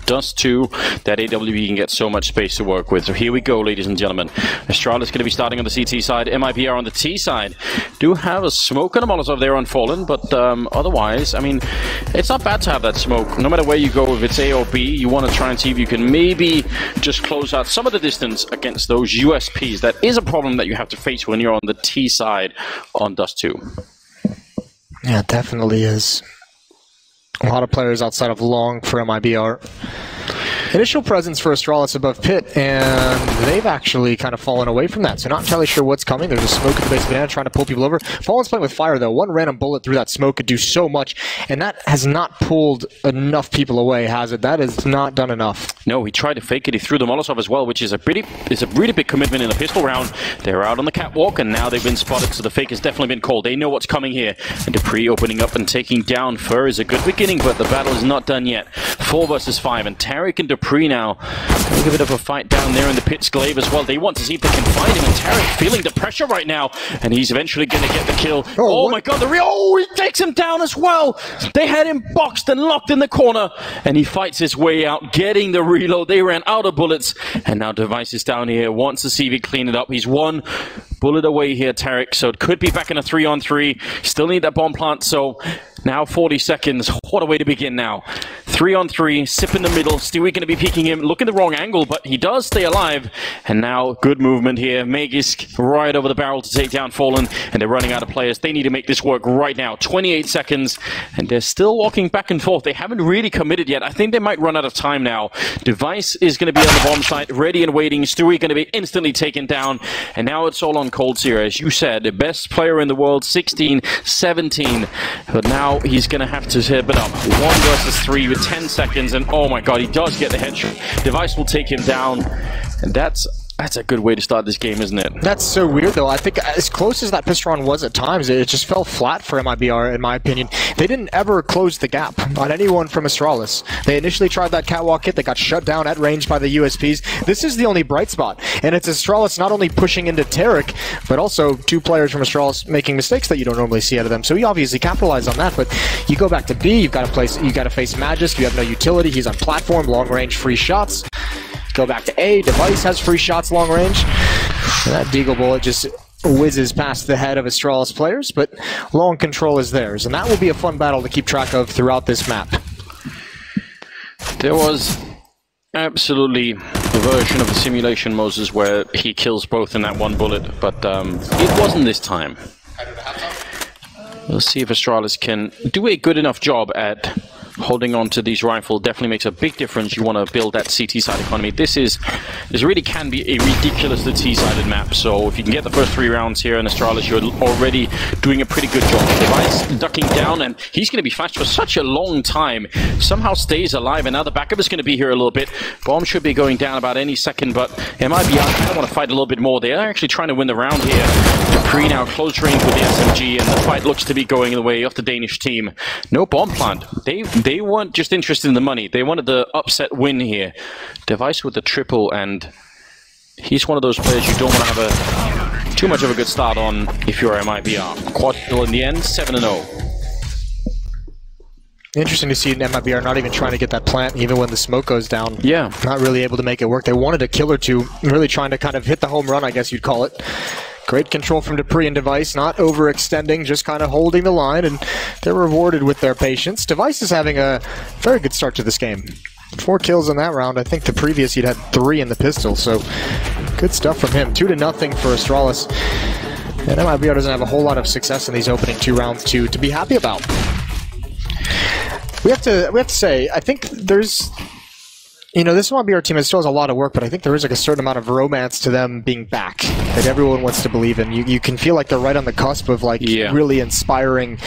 Dust 2, that AWE can get so much space to work with. So here we go, ladies and gentlemen. Astralis going to be starting on the CT side. Mibr on the T side. Do have a smoke and a Molotov there on Fallen, but otherwise, I mean, it's not bad to have that smoke. No matter where you go, if it's A or B, you want to try and see if you can maybe just close out some of the distance against those USPs. That is a problem that you have to face when you're on the T side on Dust 2. Yeah, it definitely is. A lot of players outside of long for Mibr. Initial presence for Astralis above pit, and they've actually kind of fallen away from that, so not entirely sure what's coming. There's a smoke at the base of Banana trying to pull people over. Fallen's playing with fire, though. One random bullet through that smoke could do so much, and that has not pulled enough people away, has it? That has not done enough. No, he tried to fake it. He threw the Molotov as well, which is a really big commitment in a pistol round. They're out on the catwalk, and now they've been spotted, so the fake has definitely been called. They know what's coming here. And Dupree opening up and taking down Fur is a good beginning, but the battle is not done yet. 4 versus 5, and Tarek and Dupree now a bit of a fight down there in the pit's glaive as well. They want to see if they can find him, and Tarek feeling the pressure right now, and he's eventually going to get the kill. Oh my god, he takes him down as well. They had him boxed and locked in the corner, and he fights his way out, getting the reload. They ran out of bullets, and now Device is down here, wants to see if he can clean it up. He's one bullet away here, Tarek, so it could be back in a 3-on-3. Still need that bomb plant, so now 40 seconds. What a way to begin now. 3-on-3, Sip in the middle. Stewie going to be peeking him. Looking the wrong angle, but he does stay alive. And now, good movement here. Magisk right over the barrel to take down Fallen. And they're running out of players. They need to make this work right now. 28 seconds. And they're still walking back and forth. They haven't really committed yet. I think they might run out of time now. Device is going to be on the bomb site, ready and waiting. Stewie going to be instantly taken down. And now it's all on Cold Sear. As you said, the best player in the world, 16, 17. But now he's going to have to zip it up. 1 versus 3 with 10 seconds, and oh my god, he does get the headshot. Device will take him down, and that's a good way to start this game, isn't it? That's so weird, though. I think as close as that pistol round was at times, it just fell flat for Mibr, in my opinion. They didn't ever close the gap on anyone from Astralis. They initially tried that catwalk hit. They got shut down at range by the USPs. This is the only bright spot, and it's Astralis not only pushing into Tarek, but also 2 players from Astralis making mistakes that you don't normally see out of them. So he obviously capitalized on that, but you go back to B, you've got to face Magisk, you have no utility, he's on platform, long range, free shots. Go back to A, Device has free shots long range. And that Deagle bullet just whizzes past the head of Astralis players, but long control is theirs. And that will be a fun battle to keep track of throughout this map. There was absolutely a version of the simulation, Moses, where he kills both in that 1 bullet, but it wasn't this time. We'll see if Astralis can do a good enough job at holding on to these rifles. Definitely makes a big difference. You want to build that CT side economy. This really can be a ridiculously T-sided map. So if you can get the first 3 rounds here in Astralis, you're already doing a pretty good job. Device ducking down, and he's going to be flashed for such a long time. Somehow stays alive, and now the backup is going to be here a little bit. Bomb should be going down about any second, but Mibr kind of want to fight a little bit more. They're actually trying to win the round here. Dupree now close range with the SMG, and the fight looks to be going the way of the Danish team. No bomb plant. They weren't just interested in the money. They wanted the upset win here. Device with the triple, and he's one of those players you don't want to have too much of a good start on if you're Mibr. Quad kill in the end, 7-0. Interesting to see Mibr not even trying to get that plant even when the smoke goes down. Yeah. Not really able to make it work. They wanted a kill or two, really trying to kind of hit the home run, I guess you'd call it. Great control from Dupree and Device, not overextending, just kind of holding the line, and they're rewarded with their patience. Device is having a very good start to this game. 4 kills in that round. I think the previous he'd had 3 in the pistol, so good stuff from him. 2-0 for Astralis. And Mibr doesn't have a whole lot of success in these opening 2 rounds to be happy about. We have to say, I think there's... You know, this Mibr team still has a lot of work, but I think there is like a certain amount of romance to them being back that everyone wants to believe in. You can feel like they're right on the cusp of really inspiring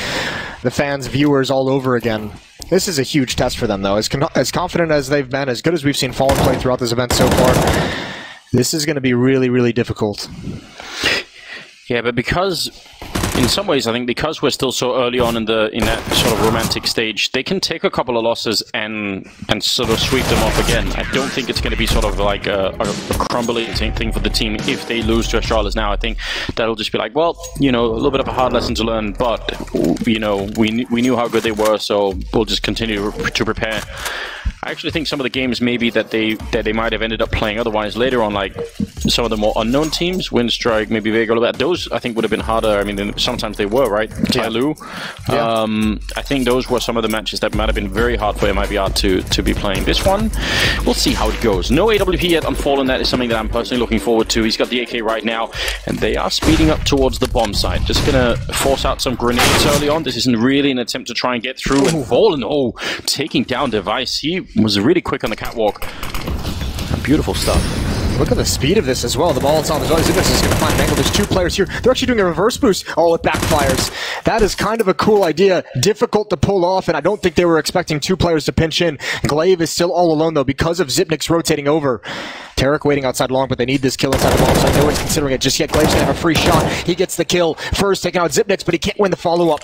the fans, viewers all over again. This is a huge test for them, though. As confident as they've been, as good as we've seen Fallen play throughout this event so far, this is going to be really, really difficult. Yeah, but because... in some ways, I think because we're still so early on in that sort of romantic stage, they can take a couple of losses and sort of sweep them off again. I don't think it's going to be sort of like a crumbling thing for the team if they lose to Astralis now. I think that'll just be like, well, you know, a little bit of a hard lesson to learn, but, you know, we knew how good they were, so we'll just continue to prepare. I actually think some of the games maybe that they might have ended up playing otherwise later on, like some of the more unknown teams, Windstrike, maybe Vega, all that, those I think would have been harder. I mean, sometimes they were, right? Tyloo. I think those were some of the matches that might have been very hard for MIBR to be playing. This one, we'll see how it goes. No AWP yet on Fallen. That is something that I'm personally looking forward to. He's got the AK right now, and they are speeding up towards the bomb site. Just gonna force out some grenades early on. This isn't really an attempt to try and get through. And Fallen, taking down Device. He was really quick on the catwalk. Beautiful stuff. Look at the speed of this as well. The Molotov as well. Zippix is going to find an angle. There's 2 players here. They're actually doing a reverse boost. Oh, it backfires. That is kind of a cool idea. Difficult to pull off, and I don't think they were expecting 2 players to pinch in. Glaive is still all alone, though, because of Zipnix rotating over. Tarek waiting outside long, but they need this kill inside the bomb site. No one's considering it just yet. Glaive's going to have a free shot. He gets the kill. First taking out Zipnix, but he can't win the follow-up.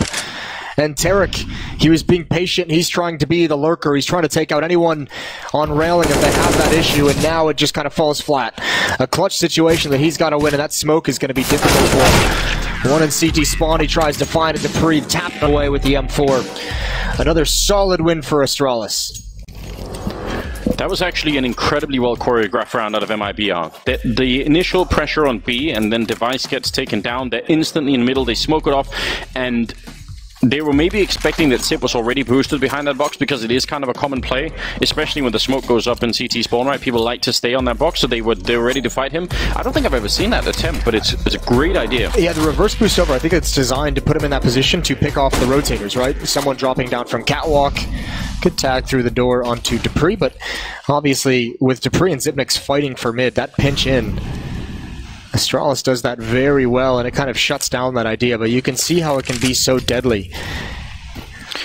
And Tarek, he was being patient. He's trying to be the lurker. He's trying to take out anyone on railing if they have that issue, and now it just kind of falls flat. A clutch situation that he's got to win, and that smoke is going to be difficult for him. One in CT spawn, he tries to find it. Dupree tapped away with the M4. Another solid win for Astralis. That was actually an incredibly well choreographed round out of MIBR. The initial pressure on B, and then Device gets taken down. They're instantly in the middle. They smoke it off, and they were maybe expecting that Zip was already boosted behind that box, because it is kind of a common play, especially when the smoke goes up in CT spawn, right? People like to stay on that box, so they were ready to fight him. I don't think I've ever seen that attempt, but it's a great idea. Yeah, the reverse boost over, I think it's designed to put him in that position to pick off the rotators, right? Someone dropping down from catwalk could tag through the door onto Dupree, but obviously with Dupree and Zipnix fighting for mid, that pinch in, Astralis does that very well, and it kind of shuts down that idea, but you can see how it can be so deadly.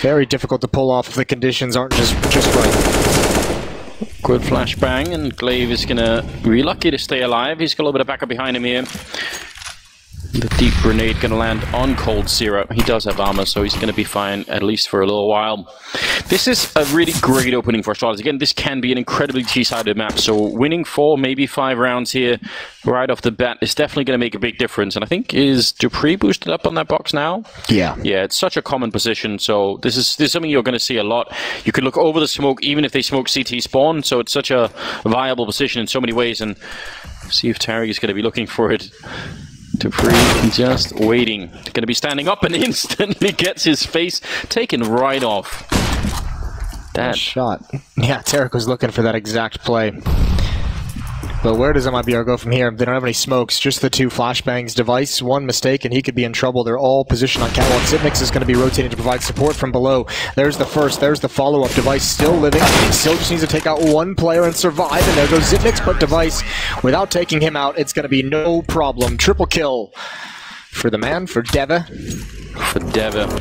Very difficult to pull off if the conditions aren't just right. Good flashbang, and Glaive is gonna be lucky to stay alive. He's got a little bit of backup behind him here. The deep grenade gonna land on Cold Zero. He does have armor, so he's gonna be fine, at least for a little while. This is a really great opening for Astralis. Again, this can be an incredibly T-sided map, so winning 4, maybe 5 rounds here right off the bat is definitely gonna make a big difference. And I think, is Dupree boosted up on that box now? Yeah. Yeah, it's such a common position, so this is something you're gonna see a lot. You could look over the smoke, even if they smoke CT spawn, so it's such a viable position in so many ways, and see if Tarek is gonna be looking for it. Dupree just waiting. Going to be standing up and instantly gets his face taken right off. That shot. Yeah, Tarek was looking for that exact play. But where does MIBR go from here? They don't have any smokes, just the 2 flashbangs. Device, one mistake, and he could be in trouble. They're all positioned on catwalk. Zipnix is going to be rotating to provide support from below. There's the first, there's the follow-up. Device still living, still just needs to take out 1 player and survive, and there goes Zipnix, but Device, without taking him out, it's going to be no problem. Triple kill for the man, for Deva. For Deva.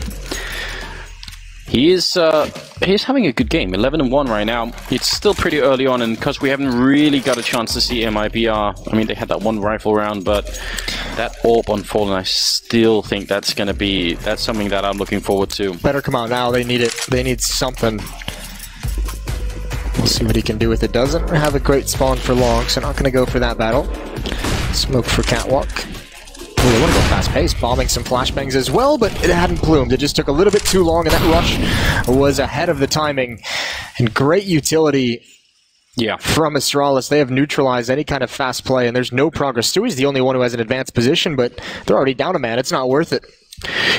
He's having a good game, 11-1 right now. It's still pretty early on, and because we haven't really got a chance to see MIBR, I mean, they had that 1 rifle round, but that AWP on Fallen, I still think that's something that I'm looking forward to. Better come out now, they need it. They need something. We'll see what he can do with it. Doesn't have a great spawn for long, so not going to go for that battle. Smoke for catwalk. Ooh, they want to go fast-paced, bombing some flashbangs as well, but it hadn't plumed. It just took a little bit too long, and that rush was ahead of the timing. And great utility from Astralis. They have neutralized any kind of fast play, and there's no progress. Stewie's the only one who has an advanced position, but they're already down a man. It's not worth it.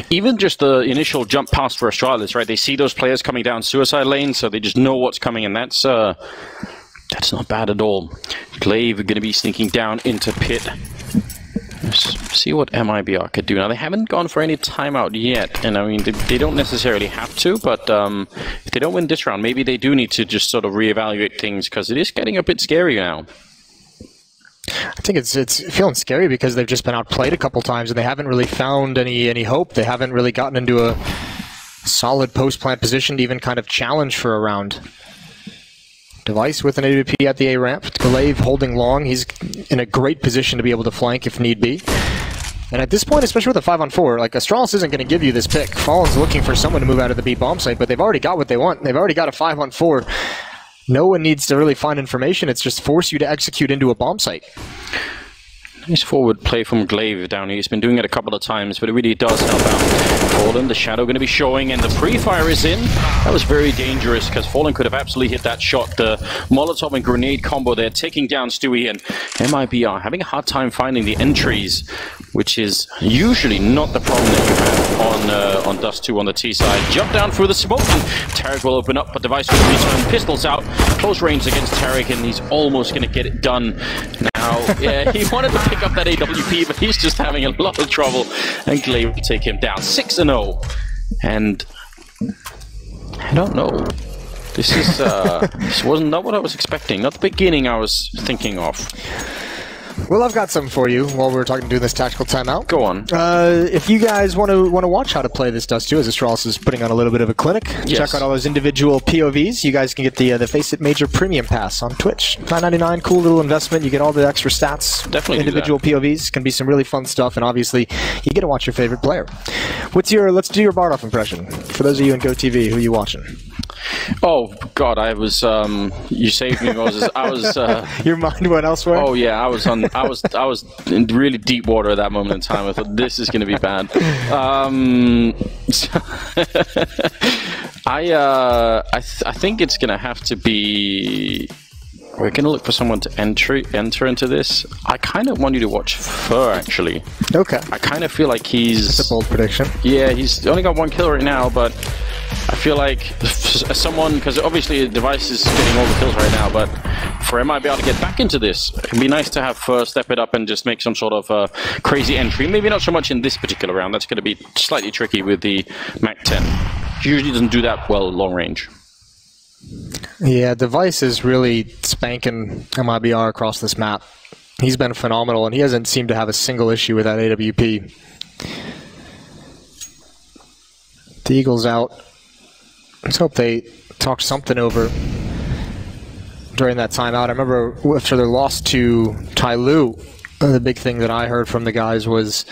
Even just the initial jump pass for Astralis, right? They see those players coming down suicide lane, so they just know what's coming, and that's not bad at all. Glaive going to be sneaking down into pit. Let's see what MIBR could do. Now, they haven't gone for any timeout yet, and I mean, they don't necessarily have to, but if they don't win this round, maybe they do need to just sort of reevaluate things, because it is getting a bit scary now. I think it's feeling scary because they've just been outplayed a couple times, and they haven't really found any hope. They haven't really gotten into a solid post-plant position to even kind of challenge for a round. Device with an AWP at the A ramp. Glaive holding long. He's in a great position to be able to flank if need be. And at this point, especially with a 5-on-4, like, Astralis isn't going to give you this pick. Fallen's looking for someone to move out of the B bomb site, but they've already got what they want. They've already got a 5-on-4. No one needs to really find information. It's just force you to execute into a bomb site. Nice forward play from Glaive down here. He's been doing it a couple of times, but it really does help out. Fallen, the shadow going to be showing, and the pre-fire is in. That was very dangerous, because Fallen could have absolutely hit that shot. The Molotov and grenade combo there, taking down Stewie, and Mibr having a hard time finding the entries, which is usually not the problem that you have on Dust 2 on the T side. Jump down through the smoke, and Tarek will open up, but Device will return. Pistols out, close range against Tarek, and he's almost going to get it done. Now, yeah, he wanted to pick up that AWP, but he's just having a lot of trouble, and Glaive will take him down. 6-0, and I don't know. This is this wasn't not what I was expecting. Not the beginning I was thinking of. Well, I've got something for you while we're talking doing this tactical timeout. Go on. If you guys want to watch how to play this Dust 2, as Astralis is putting on a little bit of a clinic, check out all those individual POVs. You guys can get the FACEIT Major Premium Pass on Twitch. $9.99, cool little investment. You get all the extra stats. Definitely individual POVs can be some really fun stuff, and obviously you get to watch your favorite player. Let's do your Bardoff impression. For those of you in GoTV, who are you watching? Oh God, I was you saved me, Moses. I was your mind went elsewhere. Oh yeah, I was in really deep water at that moment in time. I thought this is going to be bad. I think it's going to have to be. We're going to look for someone to enter into this. I kind of want you to watch Fur, actually. Okay. I kind of feel like he's... That's a bold prediction. Yeah, he's only got 1 kill right now, but I feel like someone... Because obviously the Device is getting all the kills right now, but for Mibr to get back into this, it'd be nice to have Fur step it up and just make some sort of crazy entry. Maybe not so much in this particular round. That's going to be slightly tricky with the MAC-10. He usually doesn't do that well long range. Yeah, Device is really spanking Mibr across this map. He's been phenomenal, and he hasn't seemed to have a single issue with that AWP. The Eagle's out. Let's hope they talk something over during that timeout. I remember after their loss to Tyloo, the big thing that I heard from the guys was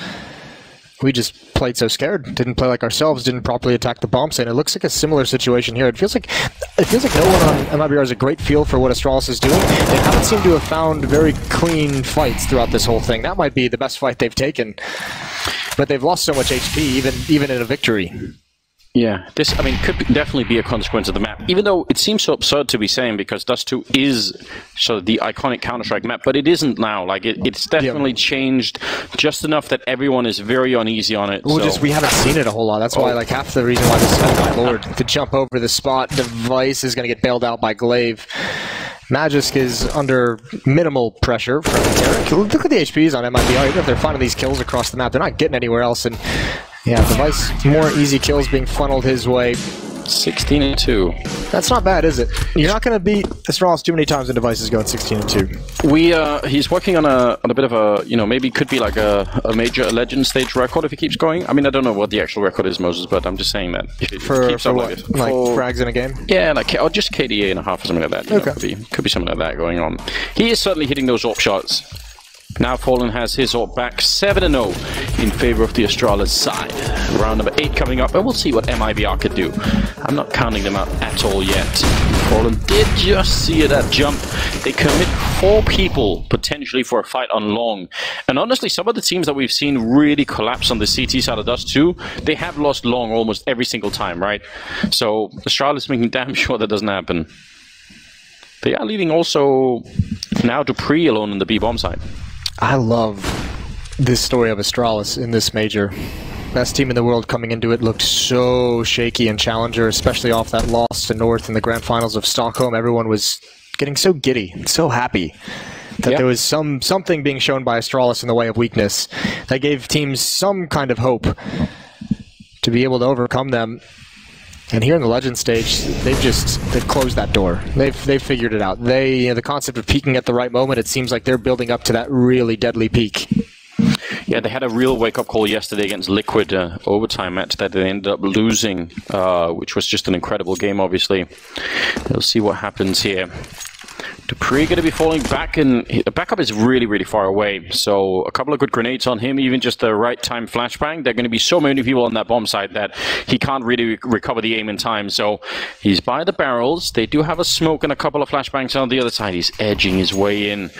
we just played so scared, didn't play like ourselves, didn't properly attack the bomb site. It looks like a similar situation here. It feels like no one on Mibr has a great feel for what Astralis is doing. They haven't seemed to have found very clean fights throughout this whole thing. That might be the best fight they've taken, but they've lost so much HP even in a victory. Yeah, this, I mean, could definitely be a consequence of the map, even though it seems so absurd to be saying, because Dust 2 is sort of the iconic Counter-Strike map, but it isn't now. Like, it's definitely changed just enough that everyone is very uneasy on it. Well, we haven't seen it a whole lot. That's why, like, half the reason why this is, my lord, to jump over the spot, Device is going to get bailed out by Glaive. Magisk is under minimal pressure from Tarek. Look at the HPs on Mibr. Even if they're finding these kills across the map, they're not getting anywhere else. And yeah, Device, more easy kills being funneled his way. 16-2. That's not bad, is it? You're not going to beat Astralis too many times when Device is going 16-2. He's working on a bit of a, maybe it could be like a major legend stage record if he keeps going. I mean, I don't know what the actual record is, Moses, but I'm just saying that if it keeps up what? Like frags in a game? Yeah, or just KDA and a half or something like that. Okay. Could be something like that going on. He is certainly hitting those AWP shots. Now Fallen has his AWP back 7-0 in favor of the Astralis side. Round number 8 coming up, and we'll see what Mibr could do. I'm not counting them out at all yet. Fallen did just see that jump. They commit 4 people potentially for a fight on long. And honestly, some of the teams that we've seen really collapse on the CT side of Dust 2, they have lost long almost every single time, right? So Astralis is making damn sure that doesn't happen. They are leaving also now to Pre alone in the B-bomb side. I love this story of Astralis in this major. Best team in the world coming into it, looked so shaky in Challenger, especially off that loss to North in the grand finals of Stockholm. Everyone was getting so giddy, so happy that there was something being shown by Astralis in the way of weakness that gave teams some kind of hope to be able to overcome them. And here in the Legend stage, they've closed that door. They've figured it out. The concept of peaking at the right moment, it seems like they're building up to that really deadly peak. Yeah, they had a real wake-up call yesterday against Liquid overtime match that they ended up losing, which was just an incredible game, obviously. We'll see what happens here. dupreeh going to be falling back, and the backup is really, really far away. So a couple of good grenades on him, even just the right time flashbang. There are going to be so many people on that bomb site that he can't really recover the aim in time. So he's by the barrels. They do have a smoke and a couple of flashbangs on the other side. He's edging his way in.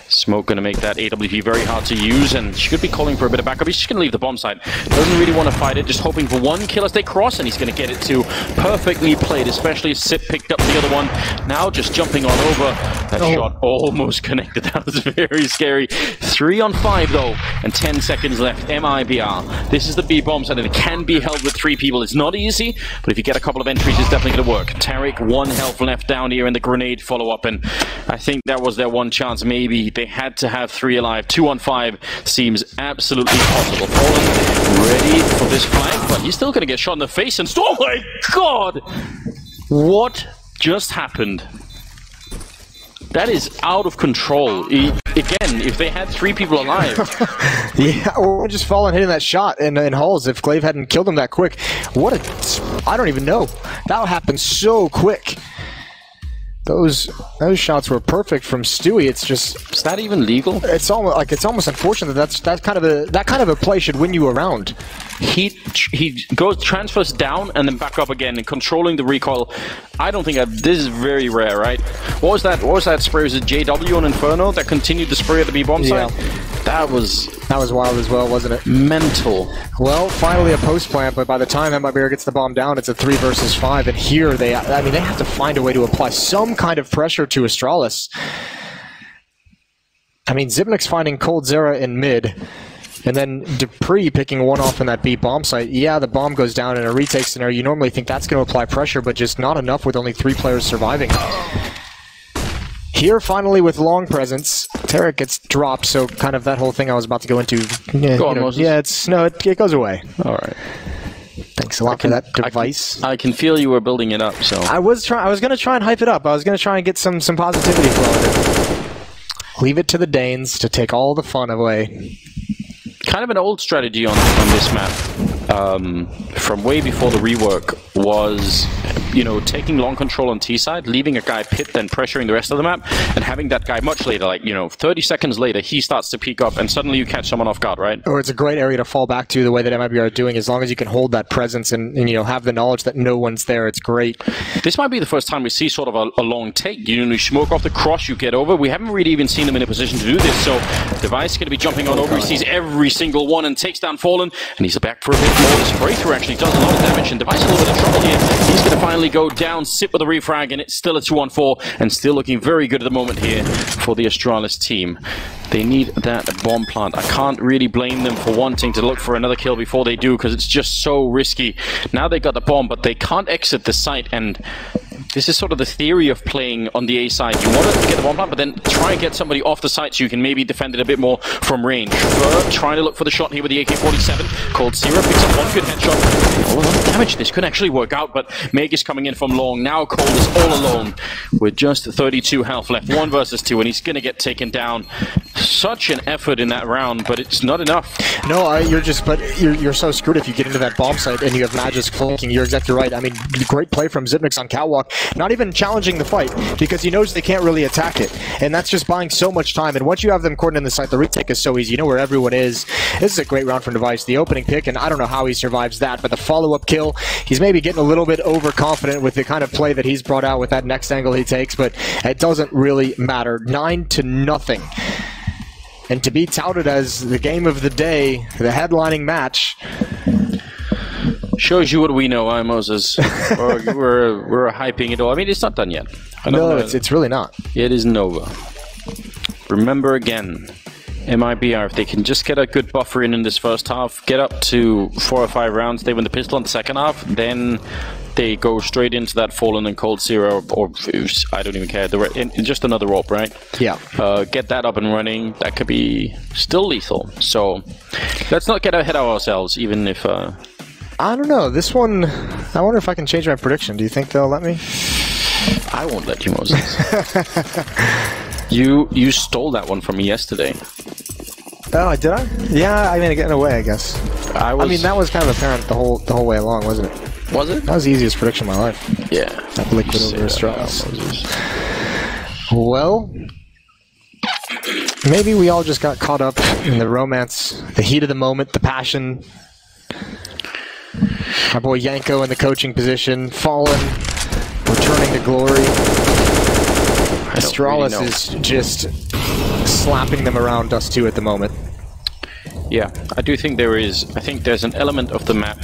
Smoke going to make that AWP very hard to use, and should be calling for a bit of backup. He's just going to leave the bomb site. Doesn't really want to fight it, just hoping for one kill as they cross, and he's going to get it too. Perfectly played, especially as Sip picked up the other one. Now just jumping on over. That shot almost connected. That was very scary. 3 on 5 though, and 10 seconds left. Mibr. This is the B bomb site, and it can be held with 3 people. It's not easy, but if you get a couple of entries, it's definitely going to work. Tariq, 1 health left down here in the grenade follow-up, and I think that was their one chance. Maybe they had to have 3 alive. 2 on 5 seems absolutely possible. Fallen ready for this flank, but he's still going to get shot in the face, and oh my god! What just happened? That is out of control. Again, if they had 3 people alive. Yeah, or just falling hitting that shot in Hulls if Glaive hadn't killed him that quick. What a... I don't even know. That happened so quick. Those shots were perfect from Stewie. It's just... Is that even legal? It's almost unfortunate that kind of a play should win you a round. He transfers down and then back up again and controlling the recoil. I don't think this is very rare, right? What was that spray? Was it JW on Inferno that continued the spray at the B bomb site? That was wild as well, wasn't it? Mental. Well, finally a post plant, but by the time Mibr gets the bomb down, it's a 3 versus 5, and here they have to find a way to apply some kind of pressure to Astralis. I mean, Zipnik's finding Cold Zera in mid, and then dupreeh picking 1 off in that B bomb site. Yeah, the bomb goes down in a retake scenario. You normally think that's going to apply pressure, but just not enough with only 3 players surviving. Here, finally, with long presence, Tariq gets dropped, so kind of that whole thing I was about to go into. Go on, Moses. Yeah, it goes away. All right. Thanks a lot for that device. I can feel you were building it up, so... I was going to try and hype it up. I was going to try and get some positivity flowing. Leave it to the Danes to take all the fun away. Kind of an old strategy on this map, from way before the rework, was, you know, taking long control on T side, leaving a guy pit, then pressuring the rest of the map, and having that guy much later, like, you know, 30 seconds later, he starts to peek up, and suddenly you catch someone off guard, right? Or it's a great area to fall back to, the way that Mibr are doing. As long as you can hold that presence and you know, have the knowledge that no one's there, it's great. This might be the first time we see sort of a long take. You know, you smoke off the cross, you get over. We haven't really even seen them in a position to do this, so Device going to be jumping on over. He sees every single one and takes down Fallen, and he's back for a bit more. This breakthrough actually does a lot of damage, and Device a little bit of trouble here. He's going to finally go down, Sip with a refrag, and it's still a 2-on-4, and still looking very good at the moment here for the Astralis team. They need that bomb plant. I can't really blame them for wanting to look for another kill before they do, because it's just so risky. Now they got the bomb, but they can't exit the site, and this is sort of the theory of playing on the A side. You want to get the bomb plant, but then try and get somebody off the site so you can maybe defend it a bit more from range. Fur trying to look for the shot here with the AK-47. Cold Zera picks up 1 good headshot. A lot of damage. This could actually work out, but Meg is coming in from long. Now Cold is all alone with just 32 health left. 1 versus 2, and he's going to get taken down. Such an effort in that round, but it's not enough. No, you're so screwed if you get into that bomb site and you have Magisk flanking. You're exactly right. I mean, great play from Zipnik's on Catwalk. Not even challenging the fight, because he knows they can't really attack it. And that's just buying so much time. And once you have them cordoned in the site, the retake is so easy. You know where everyone is. This is a great round from Device. The opening pick, and I don't know how he survives that, but the follow-up kill, he's maybe getting a little bit overconfident with the kind of play that he's brought out with that next angle he takes, but it doesn't really matter. 9-0. And to be touted as the game of the day, the headlining match... Shows you what we know, Moses. we're hyping it all. I mean, it's not done yet. No, it's really not. It isn't over. Remember again, Mibr, if they can just get a good buffer in this first half, get up to 4 or 5 rounds, they win the pistol in the second half, then they go straight into that Fallen and Cold Zera, or I don't even care, just another rope, right? Yeah. Get that up and running. That could be still lethal. So let's not get ahead of ourselves, even if... I don't know. This one, I wonder if I can change my prediction. Do you think they'll let me? I won't let you, Moses. You stole that one from me yesterday. Oh, did I? Yeah, I mean, in a way, I guess. I mean, that was kind of apparent the whole way along, wasn't it? Was it? That was the easiest prediction of my life. Yeah. That liquid over Astralis. Well, maybe we all just got caught up in the romance, the heat of the moment, the passion. My boy Yanko in the coaching position, fallen, returning to glory. Astralis really is just slapping them around us too at the moment. Yeah, I do think there's an element of the map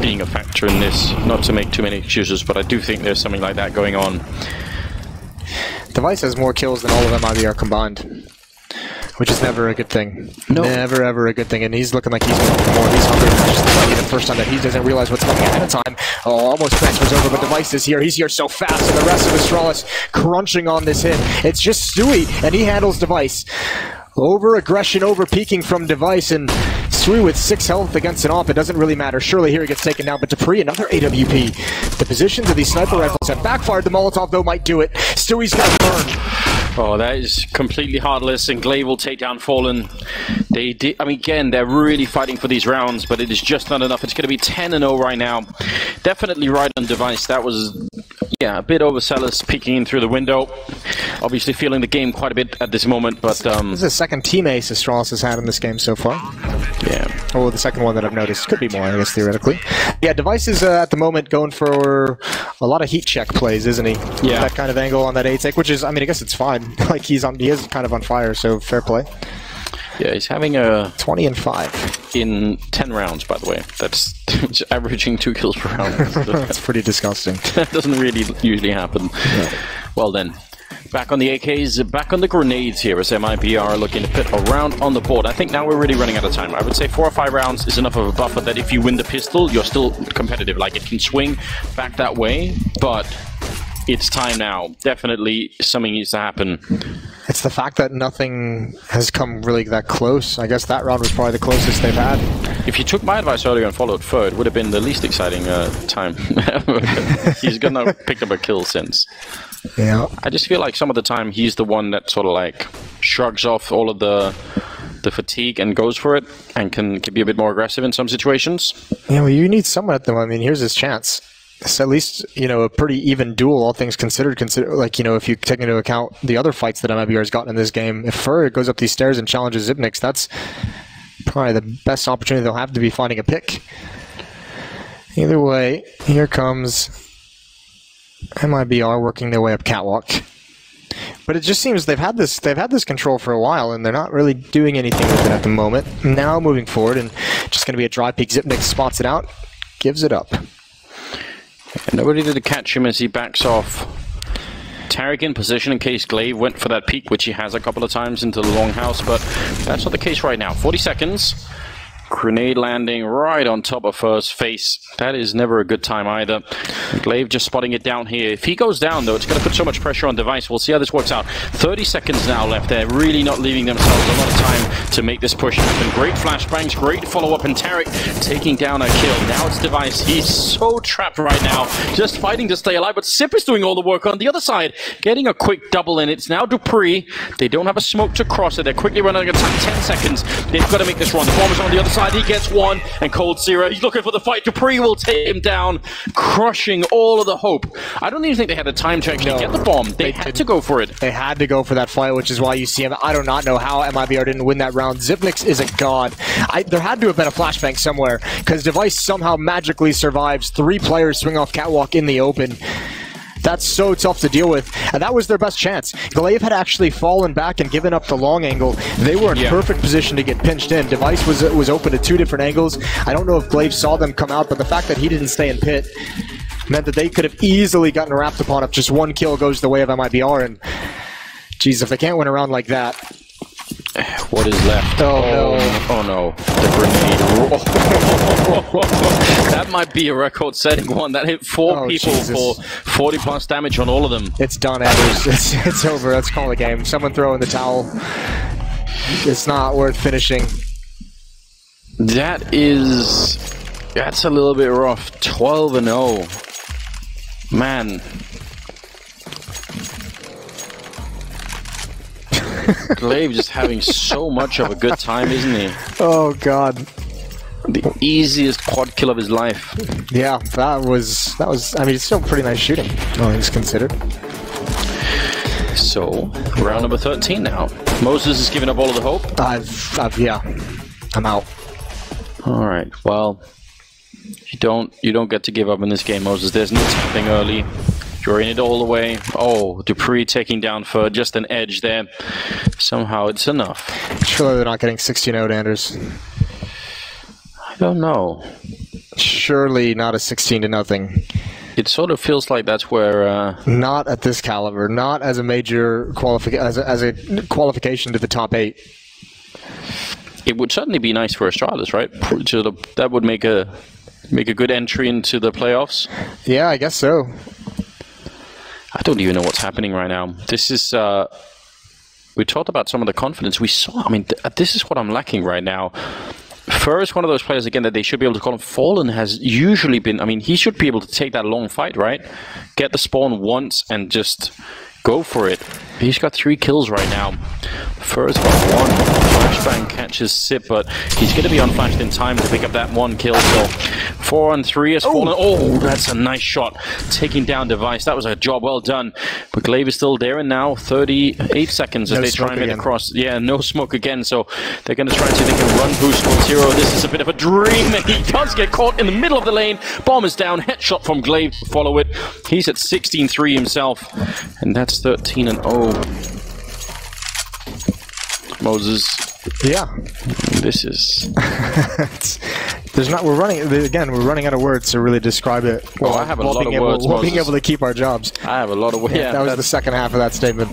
being a factor in this, not to make too many excuses, but I do think there's something like that going on. TheYoungBanks has more kills than all of Mibr combined, which is never a good thing. No. Never, ever a good thing. And he's looking like he's going for more. He's hungry. It's just the first time that he doesn't realize what's coming ahead of time. Oh, almost transfers over, but TheYoungBanks is here. He's here so fast, and the rest of Astralis crunching on this hit. It's just Stewie, and he handles TheYoungBanks. Over-aggression, over-peaking from TheYoungBanks, and Stewie with 6 health against an op. It doesn't really matter. Surely here he gets taken down, but Dupree, another AWP. The positions of these sniper rifles have backfired. The Molotov, though, might do it. Stewie's got to burn. Oh, that is completely heartless, and Glaive will take down Fallen. They did, I mean, again, they're really fighting for these rounds, but it is just not enough. It's going to be 10-0 right now. Definitely right on TheYoungBanks. That was, yeah, a bit overzealous, peeking in through the window. Obviously feeling the game quite a bit at this moment, but... This is the second team ace Astralis has had in this game so far. Yeah. Oh, the second one that I've noticed. Could be more, I guess, theoretically. Yeah, TheYoungBanks is at the moment going for a lot of heat check plays, isn't he? Yeah. That kind of angle on that A-take, which is, I mean, I guess it's fine. Like, he is kind of on fire, so fair play. Yeah, he's having a... 20 and 5. In 10 rounds, by the way. That's averaging 2 kills per round. That's pretty disgusting. That doesn't really usually happen. No. Well then. Back on the AKs, back on the grenades here as Mibr are looking to put a round on the board. I think now we're really running out of time. I would say 4 or 5 rounds is enough of a buffer that if you win the pistol, you're still competitive. Like, it can swing back that way, but it's time now. Definitely something needs to happen. It's the fact that nothing has come really that close. I guess that round was probably the closest they've had. If you took my advice earlier and followed third, it would have been the least exciting time. He's gonna pick up a kill since. Yeah. I just feel like some of the time he's the one that sort of like shrugs off all of the fatigue and goes for it and can be a bit more aggressive in some situations. Yeah, well, you need someone at them. I mean, here's his chance. It's at least, you know, a pretty even duel, all things considered. Like, you know, if you take into account the other fights that Mibr has gotten in this game, if Fur goes up these stairs and challenges Zipnix, that's probably the best opportunity they'll have to be finding a pick. Either way, here comes Mibr working their way up catwalk. But it just seems they've had this control for a while, and they're not really doing anything with it at the moment. Now moving forward, and just going to be a dry peek. Zipnix spots it out, gives it up. Nobody did catch him as he backs off. Tarek in position in case Glaive went for that peek, which he has a couple of times into the longhouse, but that's not the case right now. 40 seconds. Grenade landing right on top of Fur's face. That is never a good time either. Glaive just spotting it down here. If he goes down, though, it's going to put so much pressure on TheYoungBanks. We'll see how this works out. 30 seconds now left there. Really not leaving themselves a lot of time to make this push happen. Great flashbangs, great follow-up, and Tarek taking down a kill. Now it's TheYoungBanks. He's so trapped right now, just fighting to stay alive, but Sip is doing all the work on the other side, getting a quick double in. It's now Dupree. They don't have a smoke to cross it. They're quickly running out of time. 10 seconds. They've got to make this run. The bomber's on the other side. He gets one, and Cold Zero, he's looking for the fight. Dupree will take him down, crushing all of the hope. I don't even think they had the time to actually get the bomb. They had to go for it. They had to go for that fight, which is why you see him. I do not know how Mibr didn't win that round. Zipnix is a god. There had to have been a flashbang somewhere, because TheYoungBanks somehow magically survives 3 players swing off catwalk in the open. That's so tough to deal with, and that was their best chance. Glaive had actually fallen back and given up the long angle. They were in perfect position to get pinched in. TheYoungBanks was open to 2 different angles. I don't know if Glaive saw them come out, but the fact that he didn't stay in pit meant that they could have easily gotten wrapped upon if just 1 kill goes the way of Mibr. And geez, if they can't win a round like that. What is left? Oh no. Oh no. The grenade. That might be a record-setting one. That hit 4 people for 40 plus damage on all of them. It's done, Anders. It's over. Let's call the game. Someone throw in the towel. It's not worth finishing. That's a little bit rough. 12-0. Man. Glaive just having so much of a good time, isn't he? Oh god. The easiest quad kill of his life. Yeah, that was I mean, it's still pretty nice shooting, all things considered. So, round number 13 now. Moses has given up all of the hope. Yeah, I'm out. All right. Well, you don't get to give up in this game, Moses. There's no tapping early. You're in it all the way. Oh, Dupree taking down for just an edge there. Somehow it's enough. Surely they're not getting 16-0, Anders. I don't know. Surely not a 16-0. It sort of feels like that's where... Not at this caliber. Not as a major as a qualification to the top 8. It would certainly be nice for Astralis, right? That would make a good entry into the playoffs. Yeah, I guess so. I don't even know what's happening right now. This is... we talked about some of the confidence we saw. I mean, this is what I'm lacking right now. Fur is one of those players, again, that they should be able to call him. Fallen has usually been... I mean, he should be able to take that long fight, right? Get the spawn once and just go for it. He's got 3 kills right now. Fur's got 1. Flashbang catches Sip, but he's going to be unflashed in time to pick up that 1 kill. So 4 on 3 has fallen. Oh, that's a nice shot. Taking down Device. That was a job well done. But Glaive is still there, and now 38 seconds as they try and get across. Yeah, no smoke again. So they're going to try and see if they can run boost 0. This is a bit of a dream. He does get caught in the middle of the lane. Bomb is down. Headshot from Glaive to follow it. He's at 16-3 himself. And that's 13-0. Moses. Yeah. This is... we're running out of words to really describe it. Well, I have a lot of words, while being able to keep our jobs. I have a lot of words. Yeah, that was the second half of that statement.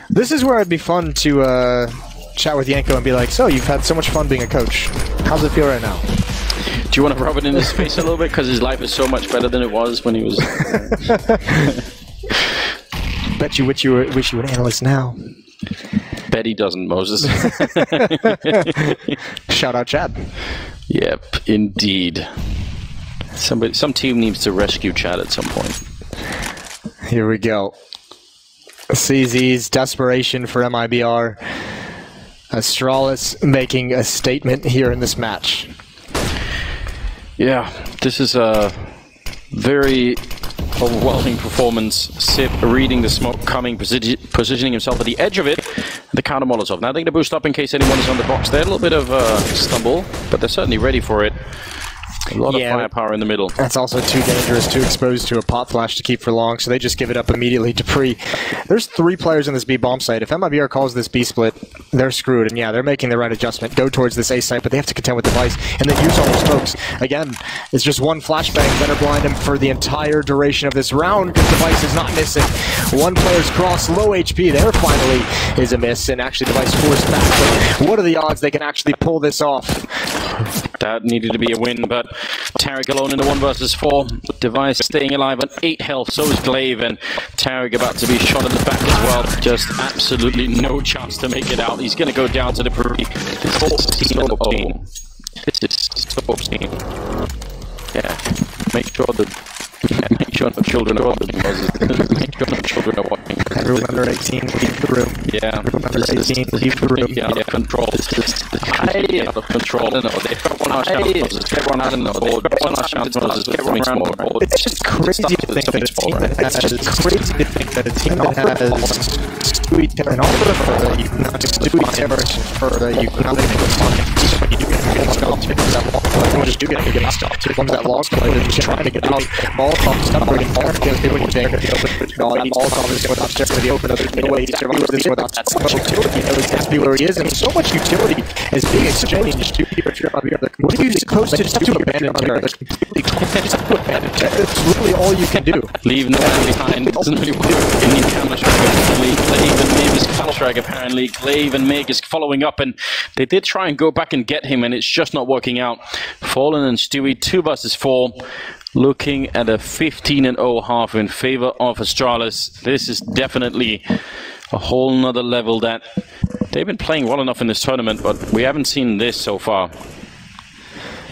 This is where it'd be fun to chat with Yanko and be like, so, you've had so much fun being a coach. How's it feel right now? Do you want to rub it in his face a little bit? Because his life is so much better than it was when he was... Bet you wish you were an analyst now. Bet he doesn't, Moses. Shout out Chad. Yep, indeed. Some team needs to rescue Chad at some point. Here we go. CZ's desperation for MIBR. Astralis making a statement here in this match. Yeah, this is a very overwhelming performance. Sip reading the smoke coming, positioning himself at the edge of it. The counter Molotov. Now they're going to boost up in case anyone is on the box. They're a little bit of a stumble, but they're certainly ready for it. A lot of firepower in the middle. That's also too dangerous, too exposed to a pop flash to keep for long, so they just give it up immediately. Dupree. There's 3 players in this B bomb site. If MIBR calls this B split, they're screwed. And yeah, they're making the right adjustment. Go towards this A site, but they have to contend with Device and then use all their smokes. Again, it's just 1 flashbang. Better blind him for the entire duration of this round because Device is not missing. 1 player's cross, low HP. There finally is a miss, and actually Device forced back. But what are the odds they can actually pull this off? That needed to be a win, but Tarek alone in the 1 versus 4. Device staying alive on 8 health, so is Glaive, and Tarek about to be shot in the back as well. Just absolutely no chance to make it out. He's going to go down to the Dupree. This is so obscene. Yeah, make sure the children are watching. Make sure the children are watching. Everyone under 18, leave the room. Yeah. Everyone under 18, leave the room. Out of control. This is out of control. I don't know. They've got 1 last chance. Everyone, I don't know. They've got 1 last chance. It's just crazy to think that a team that has Stewie and all the fur that you can not Stewie Terrorist fur that you can not just do get to get stopped. Here comes that log player just trying to get out. Molotov stop breaking fire because they wouldn't take it. No, that Molotov is going upstairs to the open. There's no way he survives this without that much utility. He knows exactly where he is, and so much utility is being exchanged. What are you supposed to do? Abandon Terrorist completely. Just have to abandon Terrorist. It's really all you can do. Leave no one behind. It doesn't really work. You need Counter-Strike apparently. Glaive and Mig is Counter-Strike apparently. Glaive and Mig is following up, and they did try and go back and get him, and it's just not working out. Fallen and Stewie, 2 versus 4. Looking at a 15-0 half in favor of Astralis. This is definitely a whole nother level that they've been playing well enough in this tournament, but we haven't seen this so far.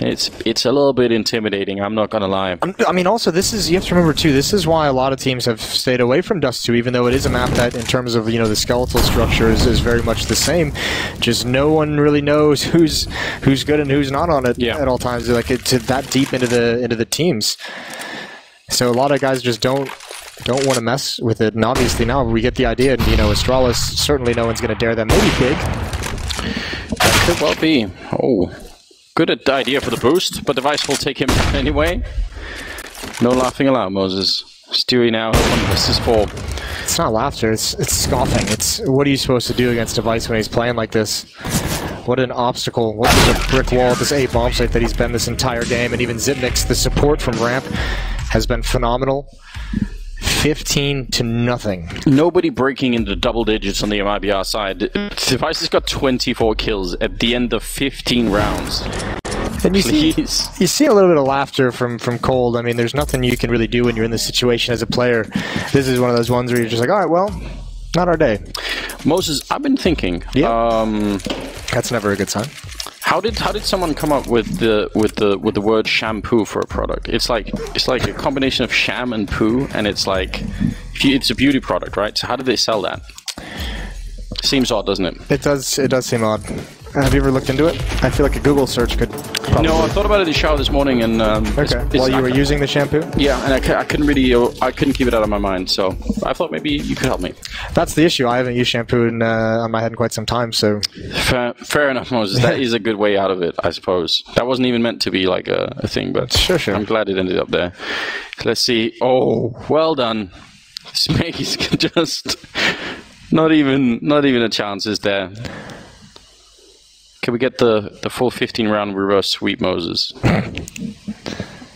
It's a little bit intimidating, I'm not gonna lie. I mean, also, this is, you have to remember too, this is why a lot of teams have stayed away from Dust 2, even though it is a map that, in terms of, you know, the skeletal structure is very much the same. Just no one really knows who's good and who's not on it at all times. Like, it's that deep into the teams. So a lot of guys just don't don't want to mess with it. And obviously now we get the idea, and, you know, Astralis, certainly no one's going to dare them. Maybe Big. That could well be. Oh, good idea for the boost, but Device will take him anyway. No laughing aloud, Moses. Stewie now 1 versus 4. It's not laughter, it's scoffing. It's what are you supposed to do against Device when he's playing like this? What an obstacle. What is a brick wall, this A bomb site that he's been this entire game, and even Zipnix, the support from Ramp has been phenomenal. 15-0. Nobody breaking into double digits on the MIBR side. Device has got 24 kills at the end of 15 rounds. And you see a little bit of laughter from Cold. I mean, there's nothing you can really do when you're in this situation as a player. This is one of those ones where you're just like, all right, well, not our day. Moses, I've been thinking. Yeah. That's never a good sign. How did someone come up with the word shampoo for a product? It's like a combination of sham and poo, and it's like it's a beauty product, right? So how did they sell that? Seems odd, doesn't it? It does seem odd. Have you ever looked into it? I feel like a Google search could probably... No, I thought about it in the shower this morning, and okay. While you were using the shampoo? Yeah, and I couldn't keep it out of my mind, so I thought maybe you could help me. That's the issue. I haven't used shampoo on my head in quite some time, so... Fair enough, Moses. That is a good way out of it, I suppose. That wasn't even meant to be like a thing, but sure. I'm glad it ended up there. Let's see. Oh, well done. Smeggy's just... Not even a chance is there. Can we get the full 15-round reverse sweep, Moses?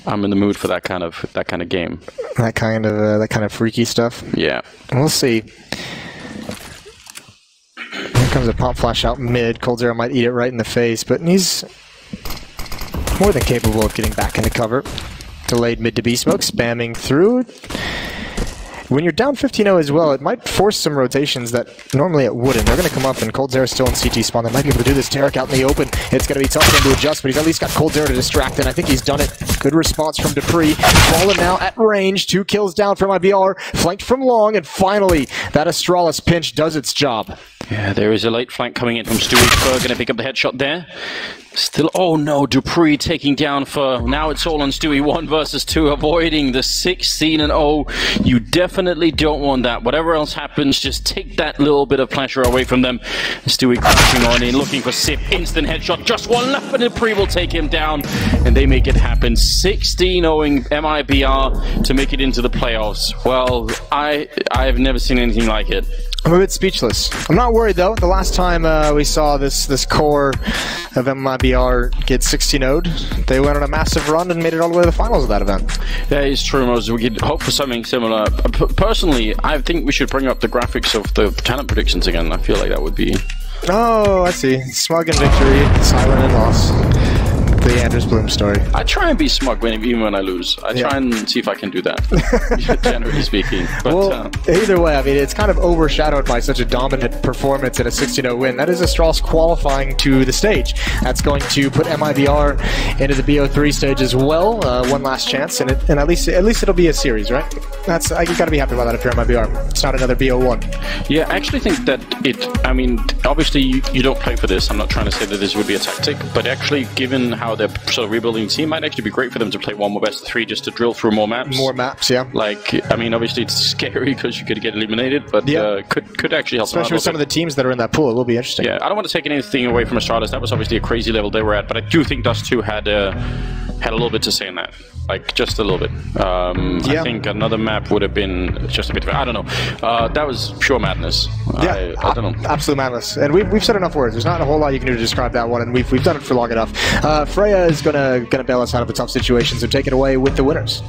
I'm in the mood for that kind of game. That kind of freaky stuff. Yeah. We'll see. Here comes a pop flash out mid. coldzera might eat it right in the face, but he's more than capable of getting back into cover. Delayed mid to B smoke, spamming through. When you're down 15-0 as well, it might force some rotations that normally it wouldn't. They're going to come up, and coldzera still in CT spawn. They might be able to do this. Tarek out in the open. It's going to be tough for him to adjust, but he's at least got coldzera to distract, and I think he's done it. Good response from Dupree. Fallen now at range. 2 kills down from IBR. Flanked from long, and finally, that Astralis pinch does its job. Yeah, there is a late flank coming in from Stewie. Going to pick up the headshot there. Still, oh no, Dupree taking down for, now it's all on Stewie, 1 versus 2, avoiding the 16-0. You definitely don't want that. Whatever else happens, just take that little bit of pressure away from them. Stewie crashing on in, looking for Sip, instant headshot, just one left, and Dupree will take him down, and they make it happen. 16-0ing MIBR to make it into the playoffs. Well, I've never seen anything like it. I'm a bit speechless. I'm not worried though. The last time we saw this core of MIBR get 16-0'd, they went on a massive run and made it all the way to the finals of that event. That is true, Moses. We could hope for something similar. Personally, I think we should bring up the graphics of the talent predictions again. I feel like that would be... Oh, I see. Smug and victory, silent and loss. The Anders Bloom story. I try and be smug even when I lose. I try and see if I can do that, generally speaking. But, well, either way, I mean, it's kind of overshadowed by such a dominant performance in a 16-0 win. That is Astralis qualifying to the stage. That's going to put MIBR into the BO3 stage as well. One last chance, and at least it'll be a series, right? You got to be happy about that if you're MIBR. It's not another BO1. Yeah, I actually think that I mean, obviously you don't play for this. I'm not trying to say that this would be a tactic, but actually, given how they're sort of rebuilding the team, might actually be great for them to play one more best of 3 just to drill through more maps. More maps, yeah. Like, I mean, obviously it's scary because you could get eliminated, but could actually help. Especially with some of the teams that are in that pool, it will be interesting. Yeah, I don't want to take anything away from Astralis. That was obviously a crazy level they were at, but I do think Dust 2 had a little bit to say in that. Like, just a little bit. I think another map would have been just a bit of, I don't know. That was pure madness. Yeah, I don't know. Absolute madness. And we've said enough words. There's not a whole lot you can do to describe that one, and we've done it for long enough. Freya is gonna bail us out of a tough situation, so take it away with the winners.